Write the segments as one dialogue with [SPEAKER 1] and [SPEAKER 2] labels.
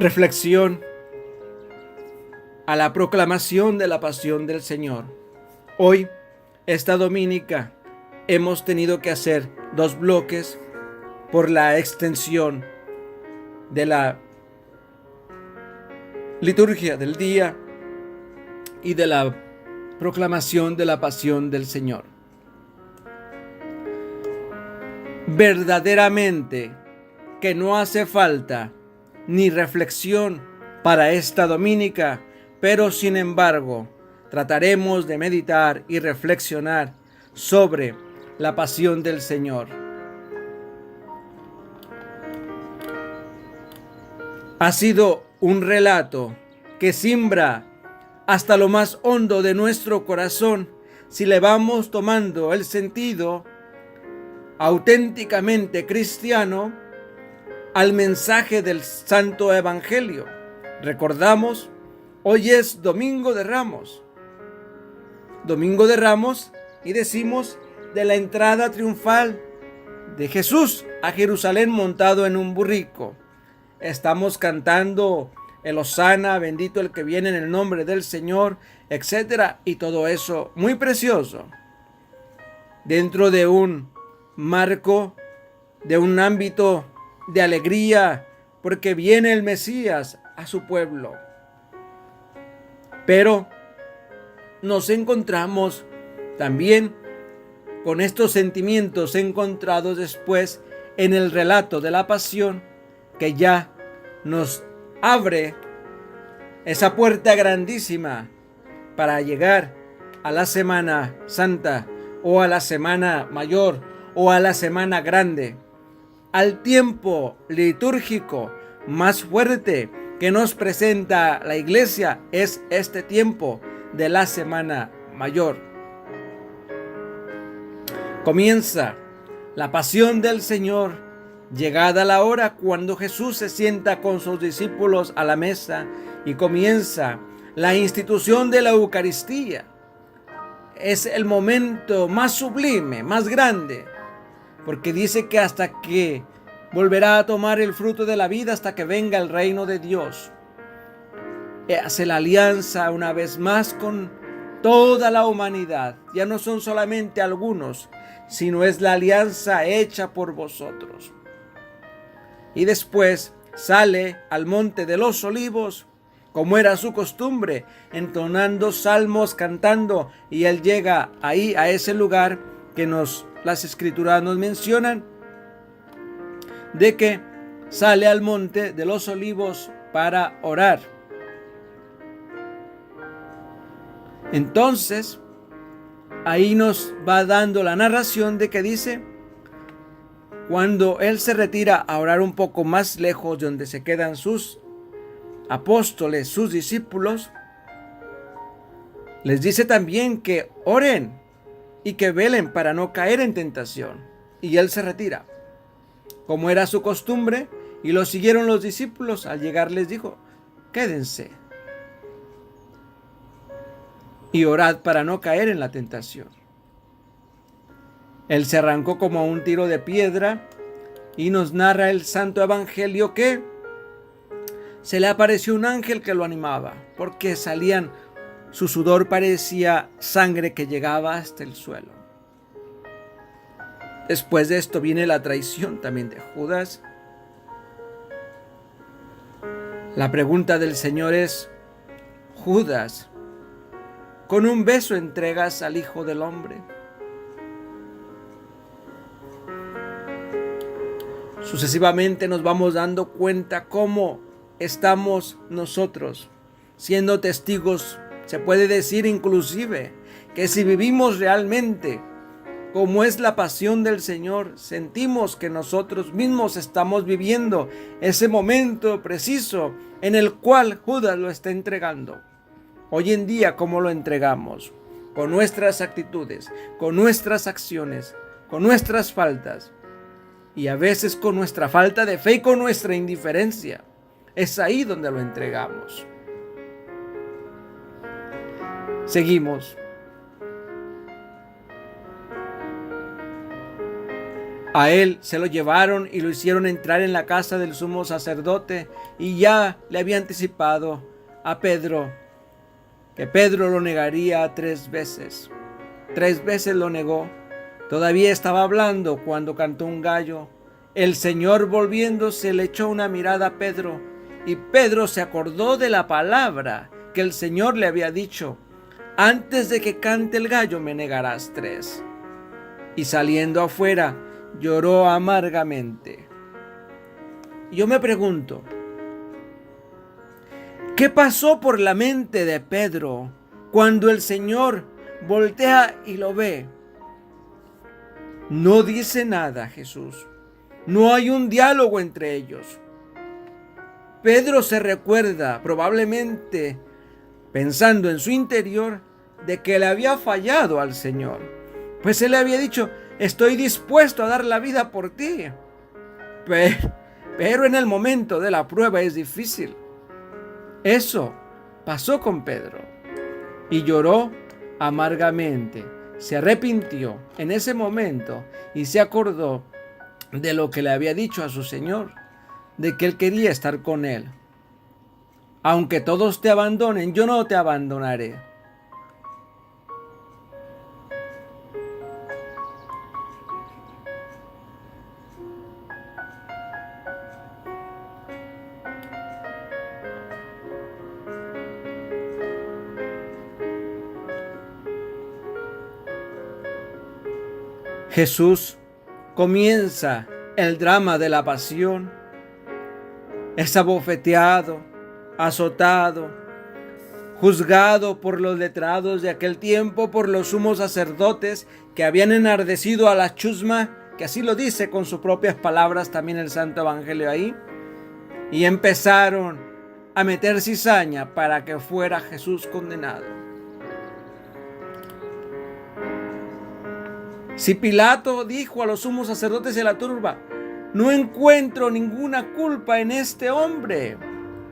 [SPEAKER 1] reflexión a la proclamación de la pasión del Señor. Hoy, esta dominica, hemos tenido que hacer 2 bloques por la extensión de la liturgia del día y de la proclamación de la pasión del Señor. Verdaderamente que no hace falta ni reflexión para esta dominica, pero sin embargo trataremos de meditar y reflexionar sobre la pasión del Señor. Ha sido un relato que simbra hasta lo más hondo de nuestro corazón si le vamos tomando el sentido auténticamente cristiano al mensaje del Santo Evangelio. Recordamos, hoy es Domingo de Ramos. Domingo de Ramos y decimos de la entrada triunfal de Jesús a Jerusalén montado en un burrico. Estamos cantando el Hosana, bendito el que viene en el nombre del Señor, etcétera, y todo eso muy precioso. Dentro de un marco, de un ámbito de alegría, porque viene el Mesías a su pueblo. Pero nos encontramos también con estos sentimientos encontrados después en el relato de la pasión, que ya nos abre esa puerta grandísima para llegar a la Semana Santa o a la Semana Mayor o a la Semana Grande, al tiempo litúrgico más fuerte que nos presenta la Iglesia es este tiempo de la Semana Mayor. Comienza la pasión del Señor, llegada la hora cuando Jesús se sienta con sus discípulos a la mesa y comienza la institución de la Eucaristía. Es el momento más sublime, más grande, porque dice que hasta que volverá a tomar el fruto de la vida hasta que venga el reino de Dios. Hace la alianza una vez más con toda la humanidad. Ya no son solamente algunos, sino es la alianza hecha por vosotros. Y después sale al monte de los olivos, como era su costumbre, entonando salmos, cantando, y él llega ahí a ese lugar que las escrituras nos mencionan, de que sale al monte de los olivos para orar. Entonces, ahí nos va dando la narración de que dice, cuando él se retira a orar un poco más lejos de donde se quedan sus apóstoles, sus discípulos, les dice también que oren y que velen para no caer en tentación. Y él se retira, como era su costumbre, y lo siguieron los discípulos. Al llegar les dijo, quédense y orad para no caer en la tentación. Él se arrancó como a un tiro de piedra y nos narra el Santo Evangelio que se le apareció un ángel que lo animaba, porque su sudor parecía sangre que llegaba hasta el suelo. Después de esto viene la traición también de Judas. La pregunta del Señor es, Judas, ¿con un beso entregas al Hijo del Hombre? Sucesivamente nos vamos dando cuenta cómo estamos nosotros siendo testigos. Se puede decir inclusive que si vivimos realmente como es la pasión del Señor, sentimos que nosotros mismos estamos viviendo ese momento preciso en el cual Judas lo está entregando. Hoy en día, ¿cómo lo entregamos? Con nuestras actitudes, con nuestras acciones, con nuestras faltas y a veces con nuestra falta de fe y con nuestra indiferencia. Es ahí donde lo entregamos. Seguimos. A él se lo llevaron y lo hicieron entrar en la casa del sumo sacerdote, y ya le había anticipado a Pedro que Pedro lo negaría 3 veces. 3 veces lo negó. Todavía estaba hablando cuando cantó un gallo. El Señor, volviéndose, le echó una mirada a Pedro, y Pedro se acordó de la palabra que el Señor le había dicho: antes de que cante el gallo me negarás 3. Y saliendo afuera, lloró amargamente. Yo me pregunto, ¿qué pasó por la mente de Pedro cuando el Señor voltea y lo ve? No dice nada Jesús. No hay un diálogo entre ellos. Pedro se recuerda, probablemente pensando en su interior, de que le había fallado al Señor. Pues él le había dicho: estoy dispuesto a dar la vida por ti. Pero en el momento de la prueba es difícil. Eso pasó con Pedro. Y lloró amargamente. Se arrepintió en ese momento y se acordó de lo que le había dicho a su Señor, de que él quería estar con él. Aunque todos te abandonen, yo no te abandonaré. Jesús comienza el drama de la pasión. Es abofeteado, azotado, juzgado por los letrados de aquel tiempo, por los sumos sacerdotes que habían enardecido a la chusma, que así lo dice con sus propias palabras también el Santo Evangelio ahí, y empezaron a meter cizaña para que fuera Jesús condenado. Si Pilato dijo a los sumos sacerdotes de la turba: no encuentro ninguna culpa en este hombre,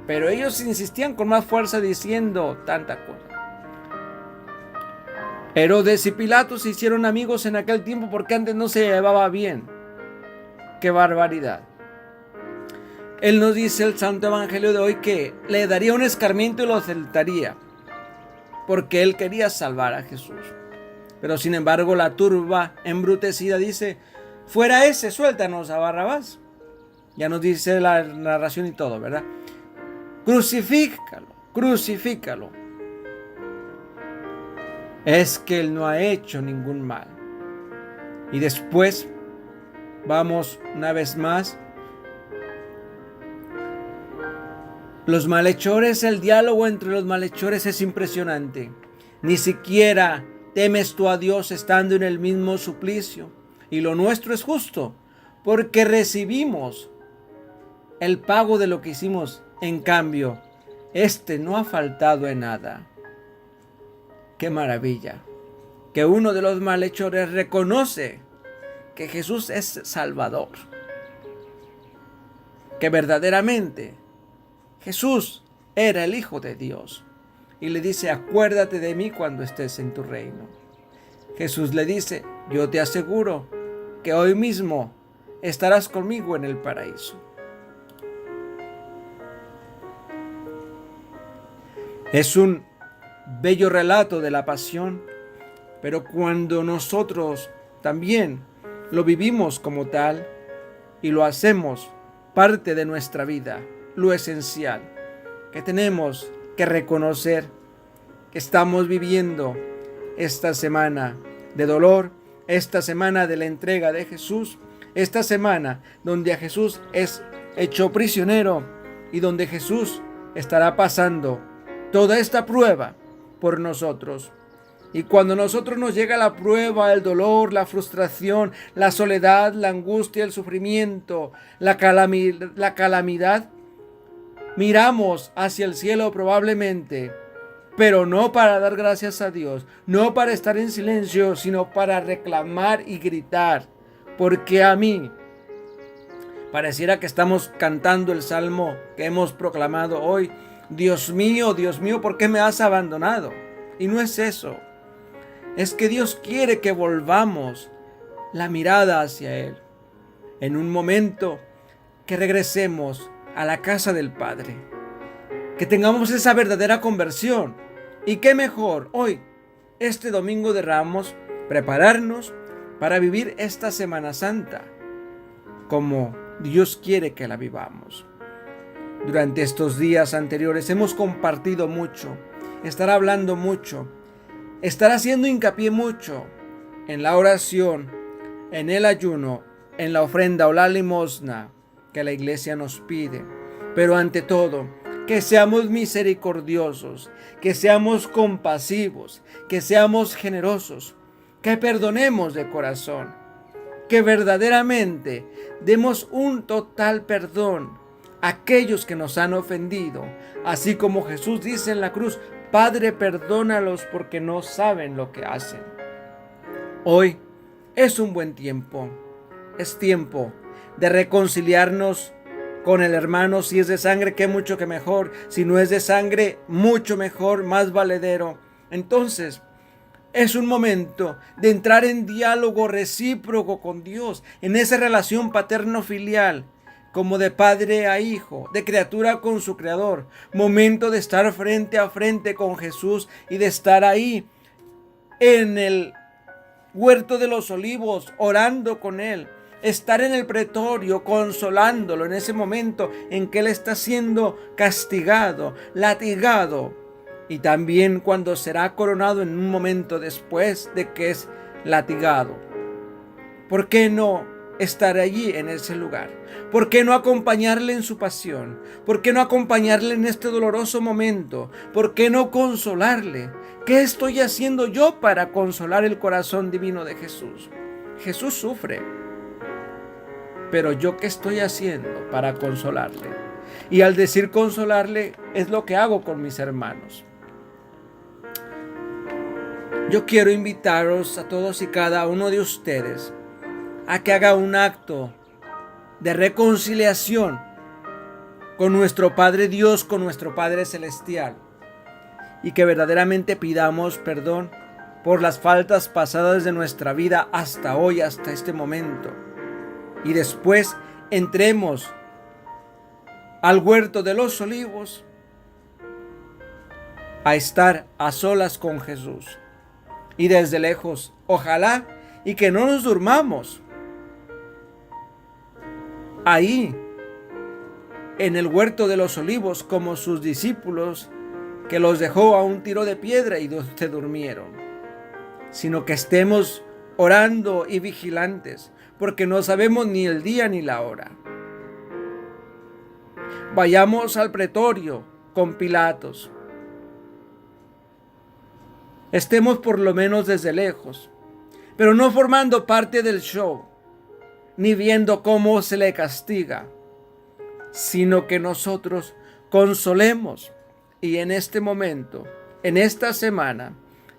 [SPEAKER 1] pero ellos insistían con más fuerza diciendo tanta cosa. Herodes y Pilato se hicieron amigos en aquel tiempo porque antes no se llevaba bien. ¡Qué barbaridad! Él nos dice el Santo Evangelio de hoy que le daría un escarmiento y lo soltaría, porque él quería salvar a Jesús. Pero sin embargo la turba embrutecida dice: fuera ese, suéltanos a Barrabás. Ya nos dice la narración y todo, ¿verdad? Crucifícalo, crucifícalo. Es que él no ha hecho ningún mal. Y después vamos una vez más. Los malhechores, el diálogo entre los malhechores es impresionante. Ni siquiera temes tú a Dios estando en el mismo suplicio. Y lo nuestro es justo, porque recibimos el pago de lo que hicimos. En cambio, este no ha faltado en nada. ¡Qué maravilla! Que uno de los malhechores reconoce que Jesús es Salvador. Que verdaderamente Jesús era el Hijo de Dios. Y le dice: acuérdate de mí cuando estés en tu reino. Jesús le dice: yo te aseguro que hoy mismo estarás conmigo en el paraíso. Es un bello relato de la pasión, pero cuando nosotros también lo vivimos como tal y lo hacemos parte de nuestra vida, lo esencial, que tenemos que reconocer que estamos viviendo esta semana de dolor, esta semana de la entrega de Jesús, esta semana donde a Jesús es hecho prisionero y donde Jesús estará pasando toda esta prueba por nosotros. Y cuando a nosotros nos llega la prueba, el dolor, la frustración, la soledad, la angustia, el sufrimiento, la calamidad, miramos hacia el cielo probablemente, pero no para dar gracias a Dios, no para estar en silencio, sino para reclamar y gritar, porque a mí pareciera que estamos cantando el salmo que hemos proclamado hoy: Dios mío, ¿por qué me has abandonado? Y no es eso. Es que Dios quiere que volvamos la mirada hacia Él. en un momento que regresemos a la casa del Padre, que tengamos esa verdadera conversión. Y qué mejor hoy, este Domingo de Ramos, prepararnos para vivir esta Semana Santa como Dios quiere que la vivamos. Durante estos días anteriores hemos compartido mucho, estar hablando mucho, estar haciendo hincapié mucho en la oración, en el ayuno, en la ofrenda o la limosna que la iglesia nos pide. Pero ante todo, que seamos misericordiosos, que seamos compasivos, que seamos generosos, que perdonemos de corazón, que verdaderamente demos un total perdón a aquellos que nos han ofendido, así como Jesús dice en la cruz: Padre, perdónalos porque no saben lo que hacen. Hoy es un buen tiempo, es tiempo de reconciliarnos con el hermano. Si es de sangre, qué mucho que mejor; si no es de sangre, mucho mejor, más valedero. Entonces, es un momento de entrar en diálogo recíproco con Dios, en esa relación paterno-filial, como de padre a hijo, de criatura con su creador. Momento de estar frente a frente con Jesús y de estar ahí en el huerto de los olivos, orando con Él. Estar en el pretorio consolándolo en ese momento en que Él está siendo castigado, latigado. Y también cuando será coronado en un momento después de que es latigado. ¿Por qué no estar allí en ese lugar? ¿Por qué no acompañarle en su pasión? ¿Por qué no acompañarle en este doloroso momento? ¿Por qué no consolarle? ¿Qué estoy haciendo yo para consolar el corazón divino de Jesús? Jesús sufre, pero ¿yo qué estoy haciendo para consolarle? Y al decir consolarle, es lo que hago con mis hermanos. Yo quiero invitaros a todos y cada uno de ustedes a que haga un acto de reconciliación con nuestro Padre Dios, con nuestro Padre Celestial, y que verdaderamente pidamos perdón por las faltas pasadas de nuestra vida hasta hoy, hasta este momento. Y después entremos al huerto de los olivos a estar a solas con Jesús. Y desde lejos, ojalá y que no nos durmamos ahí en el huerto de los olivos como sus discípulos, que los dejó a un tiro de piedra y se durmieron, sino que estemos orando y vigilantes, porque no sabemos ni el día ni la hora. Vayamos al pretorio con Pilatos. Estemos por lo menos desde lejos, pero no formando parte del show, ni viendo cómo se le castiga, sino que nosotros consolemos. Y en este momento, en esta semana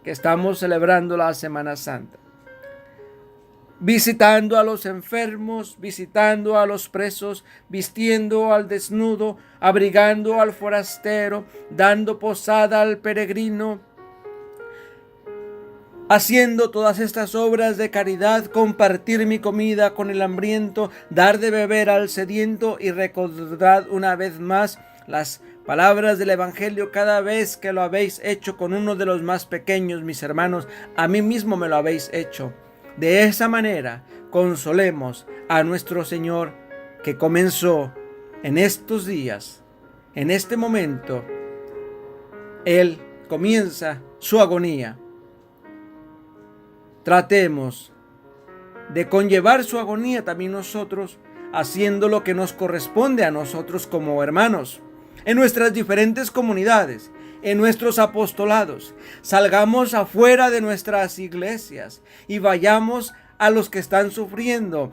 [SPEAKER 1] que estamos celebrando la Semana Santa, visitando a los enfermos, visitando a los presos, vistiendo al desnudo, abrigando al forastero, dando posada al peregrino, haciendo todas estas obras de caridad, compartir mi comida con el hambriento, dar de beber al sediento, y recordad una vez más las palabras del Evangelio: cada vez que lo habéis hecho con uno de los más pequeños, mis hermanos, a mí mismo me lo habéis hecho. De esa manera consolemos a nuestro Señor, que comenzó en estos días, en este momento. Él comienza su agonía. Tratemos de conllevar su agonía también nosotros, haciendo lo que nos corresponde a nosotros como hermanos, en nuestras diferentes comunidades, en nuestros apostolados. Salgamos afuera de nuestras iglesias y vayamos a los que están sufriendo,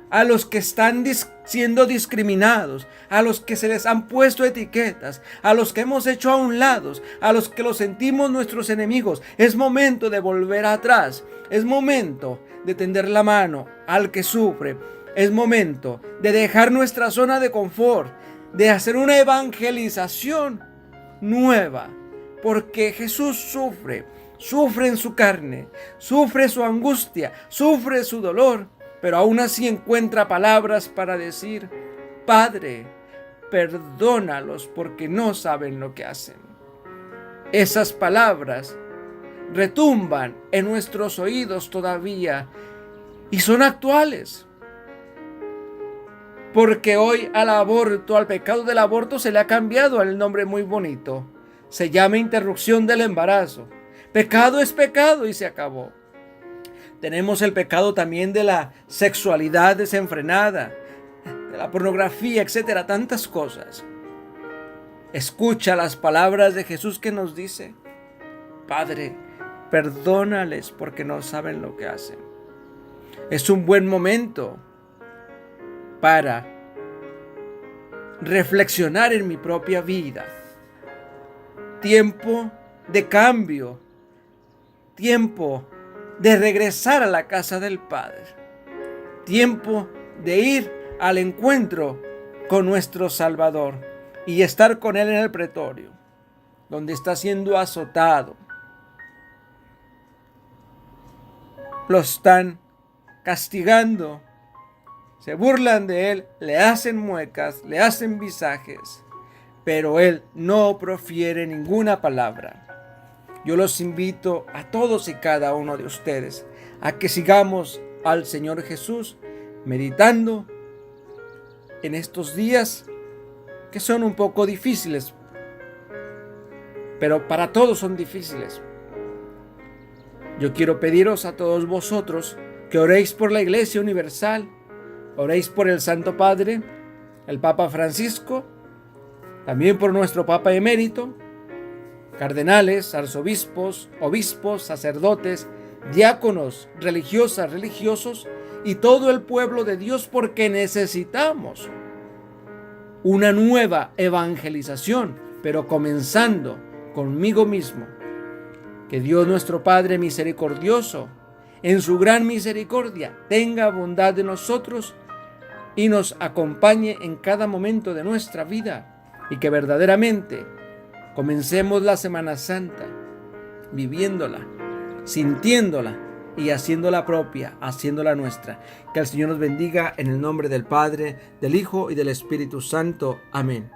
[SPEAKER 1] a los que están siendo discriminados, a los que se les han puesto etiquetas, a los que hemos hecho a un lado, a los que los sentimos nuestros enemigos. Es momento de volver atrás, es momento de tender la mano al que sufre, es momento de dejar nuestra zona de confort, de hacer una evangelización nueva, porque Jesús sufre en su carne, sufre su angustia, sufre su dolor, pero aún así encuentra palabras para decir: Padre, perdónalos porque no saben lo que hacen. Esas palabras retumban en nuestros oídos todavía y son actuales. Porque hoy al pecado del aborto se le ha cambiado el nombre muy bonito. Se llama interrupción del embarazo. Pecado es pecado y se acabó. Tenemos el pecado también de la sexualidad desenfrenada, de la pornografía, etcétera, tantas cosas. Escucha las palabras de Jesús que nos dice: Padre, perdónales porque no saben lo que hacen. Es un buen momento para reflexionar en mi propia vida. Tiempo de cambio, tiempo de regresar a la casa del Padre, tiempo de ir al encuentro con nuestro Salvador y estar con Él en el pretorio, donde está siendo azotado. Lo están castigando, se burlan de Él, le hacen muecas, le hacen visajes, pero Él no profiere ninguna palabra. Yo los invito a todos y cada uno de ustedes a que sigamos al Señor Jesús meditando en estos días que son un poco difíciles, pero para todos son difíciles. Yo quiero pediros a todos vosotros que oréis por la Iglesia Universal, oréis por el Santo Padre, el Papa Francisco, también por nuestro Papa Emérito, cardenales, arzobispos, obispos, sacerdotes, diáconos, religiosas, religiosos y todo el pueblo de Dios, porque necesitamos una nueva evangelización, pero comenzando conmigo mismo. Que Dios nuestro Padre misericordioso, en su gran misericordia, tenga bondad de nosotros y nos acompañe en cada momento de nuestra vida, y que verdaderamente comencemos la Semana Santa viviéndola, sintiéndola y haciéndola propia, haciéndola nuestra. Que el Señor nos bendiga en el nombre del Padre, del Hijo y del Espíritu Santo. Amén.